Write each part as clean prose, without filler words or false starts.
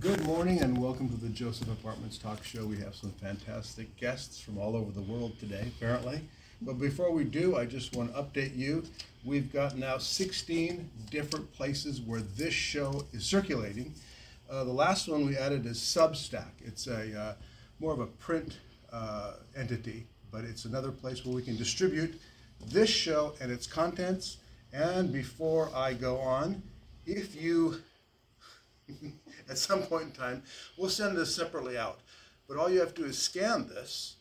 Good morning and welcome to the Joseph Apartments Talk Show. We have some fantastic guests from all over the world today, apparently. But before we do, I just want to update you. We've got now 16 different places where this show is circulating. The last one we added is Substack. It's a more of a print entity, but it's another place where we can distribute this show and its contents. And before I go on, if you at some point in time, we'll send this separately out. But all you have to do is scan this,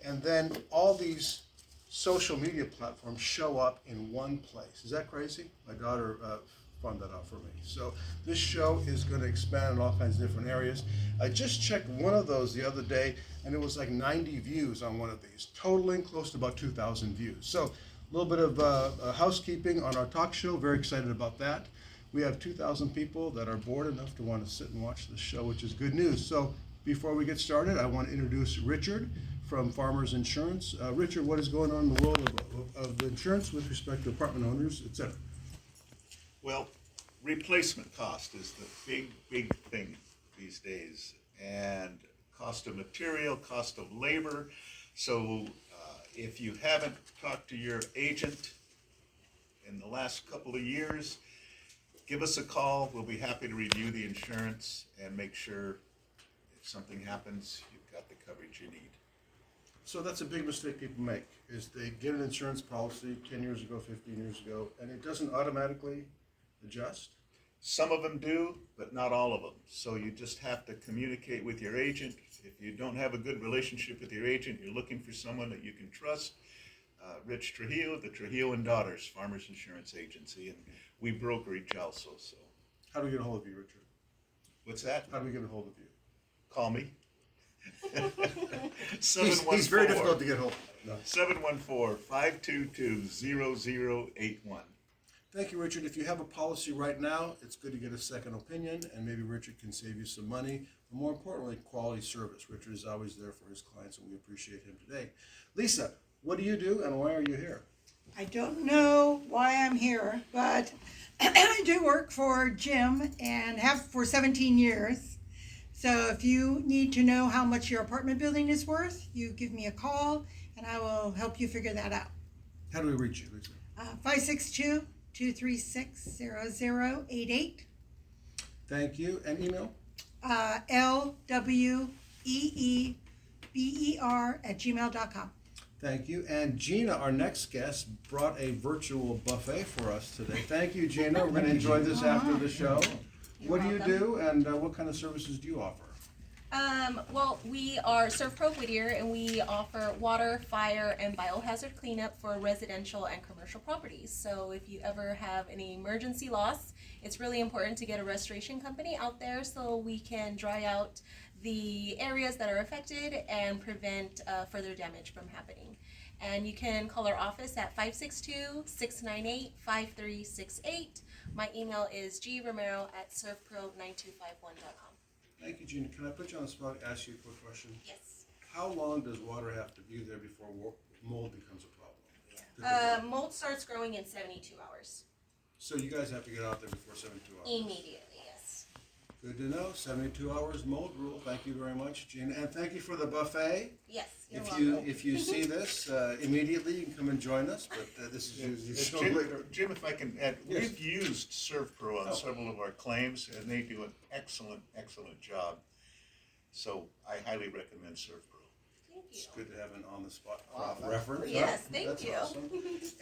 and then all these social media platforms show up in one place. Is that crazy? My daughter found that out for me. So this show is going to expand in all kinds of different areas. I just checked one of those the other day, and it was like 90 views on one of these, totaling close to about 2,000 views. So a little bit of housekeeping on our talk show. Very excited about that. We have 2,000 people that are bored enough to want to sit and watch this show, which is good news. So before we get started, I want to introduce Richard from Farmers Insurance. Richard, what is going on in the world of insurance with respect to apartment owners, et cetera? Well, replacement cost is the big thing these days, and cost of material, cost of labor. So if you haven't talked to your agent in the last couple of years, give us a call. We'll be happy to review the insurance and make sure if something happens, you've got the coverage you need. So that's a big mistake people make, is they get an insurance policy 10 years ago, 15 years ago, and it doesn't automatically adjust? Some of them do, but not all of them. So you just have to communicate with your agent. If you don't have a good relationship with your agent, you're looking for someone that you can trust. Rich Trujillo, the Trujillo and Daughters Farmers Insurance Agency, and we brokerage also. So, how do we get a hold of you, Richard? What's that? How do we get a hold of you? Call me. He's very difficult to get hold of. No. 714-522-0081. Thank you, Richard. If you have a policy right now, it's good to get a second opinion, and maybe Richard can save you some money. But more importantly, quality service. Richard is always there for his clients, and we appreciate him today. Lisa, what do you do, and why are you here? I don't know why I'm here, but I do work for Jim and have for 17 years. So if you need to know how much your apartment building is worth, you give me a call and I will help you figure that out. How do we reach you, Lisa? 562-236-0088. Thank you. And email? lweeber@gmail.com. Thank you. And Gina, our next guest, brought a virtual buffet for us today. Thank you, Gina. We're going to enjoy this after the show. What do you do, and what kind of services do you offer? Well, we are Servepro Whittier, and we offer water, fire, and biohazard cleanup for residential and commercial properties. So if you ever have any emergency loss, it's really important to get a restoration company out there so we can dry out the areas that are affected and prevent further damage from happening. And you can call our office at 562-698-5368. My email is gromero@servepro9251.com. Thank you, Gina. Can I put you on the spot and ask you a quick question? Yes. How long does water have to be there before mold becomes a problem? Mold starts growing in 72 hours. So you guys have to get out there before 72 hours? Immediately, yes. Good to know. 72 hours mold rule. Thank you very much, Gina. And thank you for the buffet. Yes, you're welcome. If you see this immediately, you can come and join us. But this is usually so later. Jim, if I can add, Yes. we've used Servepro on several of our claims, and they do an excellent job. So I highly recommend Servepro. Thank you. It's good to have an on-the-spot reference. Yes, Huh? thank That's you. Awesome.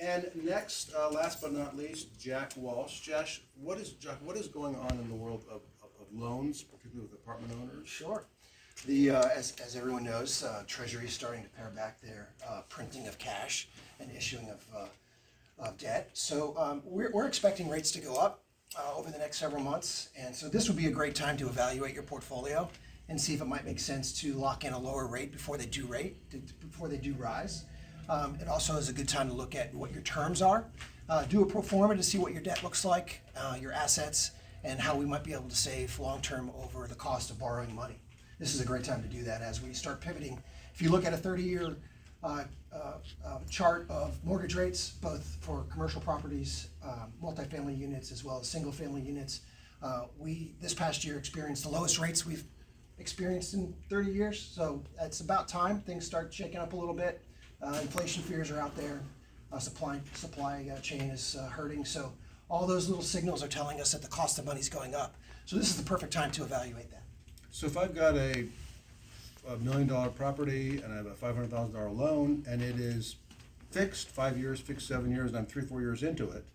And next, last but not least, Jack Walsh. Jack, what is going on in the world of loans, particularly with apartment owners? Sure. As everyone knows, Treasury is starting to pare back their printing of cash and issuing of debt. So we're expecting rates to go up over the next several months. And so this would be a great time to evaluate your portfolio and see if it might make sense to lock in a lower rate before they do rise. It also is a good time to look at what your terms are. Do a pro forma to see what your debt looks like, your assets, and how we might be able to save long-term over the cost of borrowing money. This is a great time to do that as we start pivoting. If you look at a 30-year chart of mortgage rates, both for commercial properties, multifamily units, as well as single-family units, We, this past year, experienced the lowest rates we've experienced in 30 years. So it's about time things start shaking up a little bit. Inflation fears are out there. Supply chain is hurting. So all those little signals are telling us that the cost of money is going up. So this is the perfect time to evaluate that. So if I've got a $1 million property and I have a $500,000 loan and it is fixed 5 years, fixed 7 years, and I'm 3-4 years into it,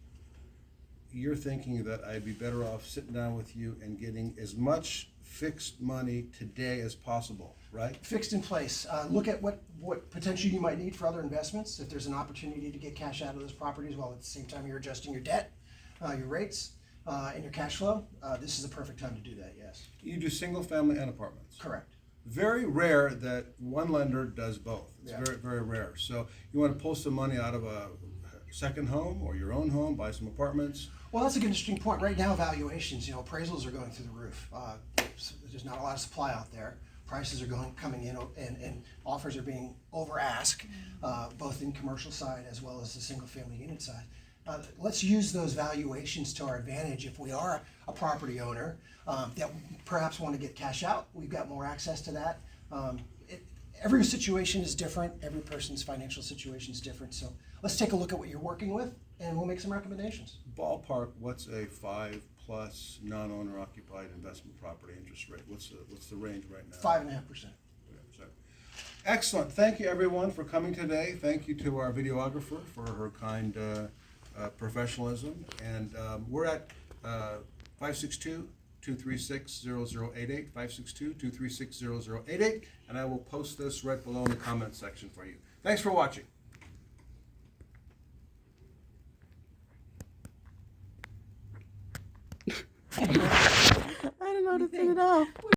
you're thinking that I'd be better off sitting down with you and getting as much fixed money today as possible, right? Fixed in place. Look at what potential you might need for other investments. If there's an opportunity to get cash out of those properties while at the same time you're adjusting your debt, your rates, and your cash flow, this is the perfect time to do that, yes. You do single family and apartments. Correct. Very rare that one lender does both. It's Yeah. very, very rare. So you want to pull some money out of a second home or your own home, buy some apartments. Well, that's a good interesting point. Right now, valuations, appraisals are going through the roof. So there's not a lot of supply out there. Prices are coming in, and offers are being over asked, both in commercial side as well as the single family unit side. Let's use those valuations to our advantage. If we are a property owner that perhaps want to get cash out, we've got more access to that. Every situation is different. Every person's financial situation is different. So let's take a look at what you're working with, and we'll make some recommendations. Ballpark, what's a 5+ non-owner occupied investment property interest rate? What's the range right now? 5.5%. Excellent. Thank you, everyone, for coming today. Thank you to our videographer for her kind professionalism. And we're at 562-236-0088, 562-236-0088, and I will post this right below in the comment section for you. Thanks for watching. I don't know how to turn it off.